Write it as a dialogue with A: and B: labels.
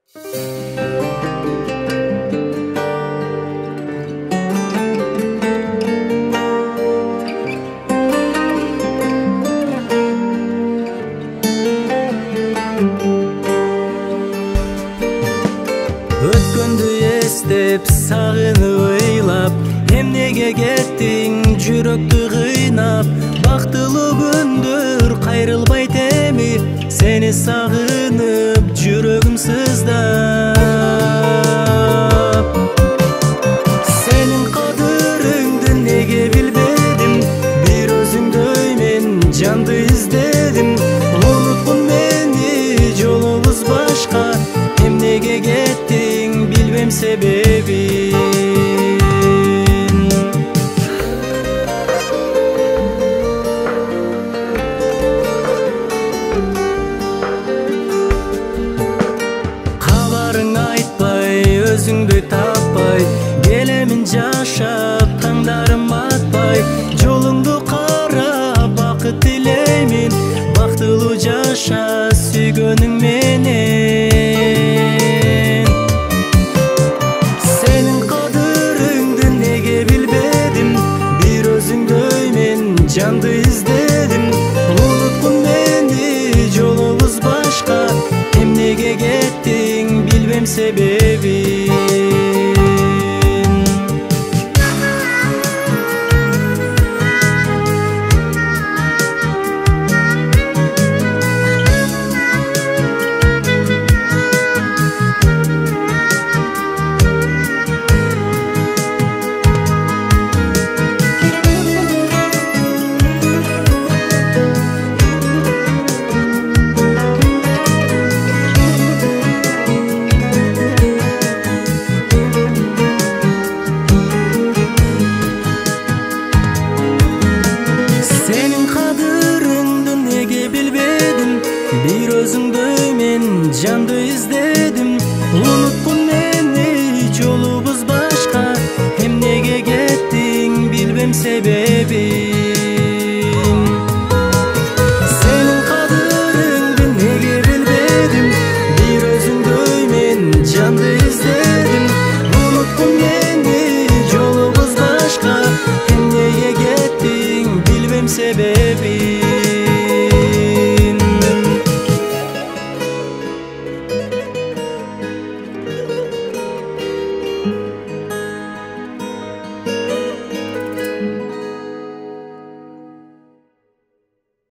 A: Өткөндү эстеп сагынып ыйлап, эмнеге кеттиң жүрөктү кыйнап? Бактылуу күндөр кайрылбайт эми, сени сагынып жүрөгүм сыздап. Сенин кадырыңды неге билбедим, бир өзүңдөй мен жанды издедим. Унуткун мени, жолубуз башка, эмнеге кеттиң билбем себебин. Кабарың айтпай, өзүңдөй таппай, келемин жашап, таңдарым атпай. Жолуңду карап, бакыт тилеймин, бактылуу жаша сүйгөнүң менен. Сенин кадырыңды неге билбедим, бир өзүңдөй мен жанды издедим. Унуткун мени, жолубуз башка, эмнеге кеттиң билбем себебин. Сенин кадырыңды неге билбедим, бир өзүңдөй мен жанды издедим.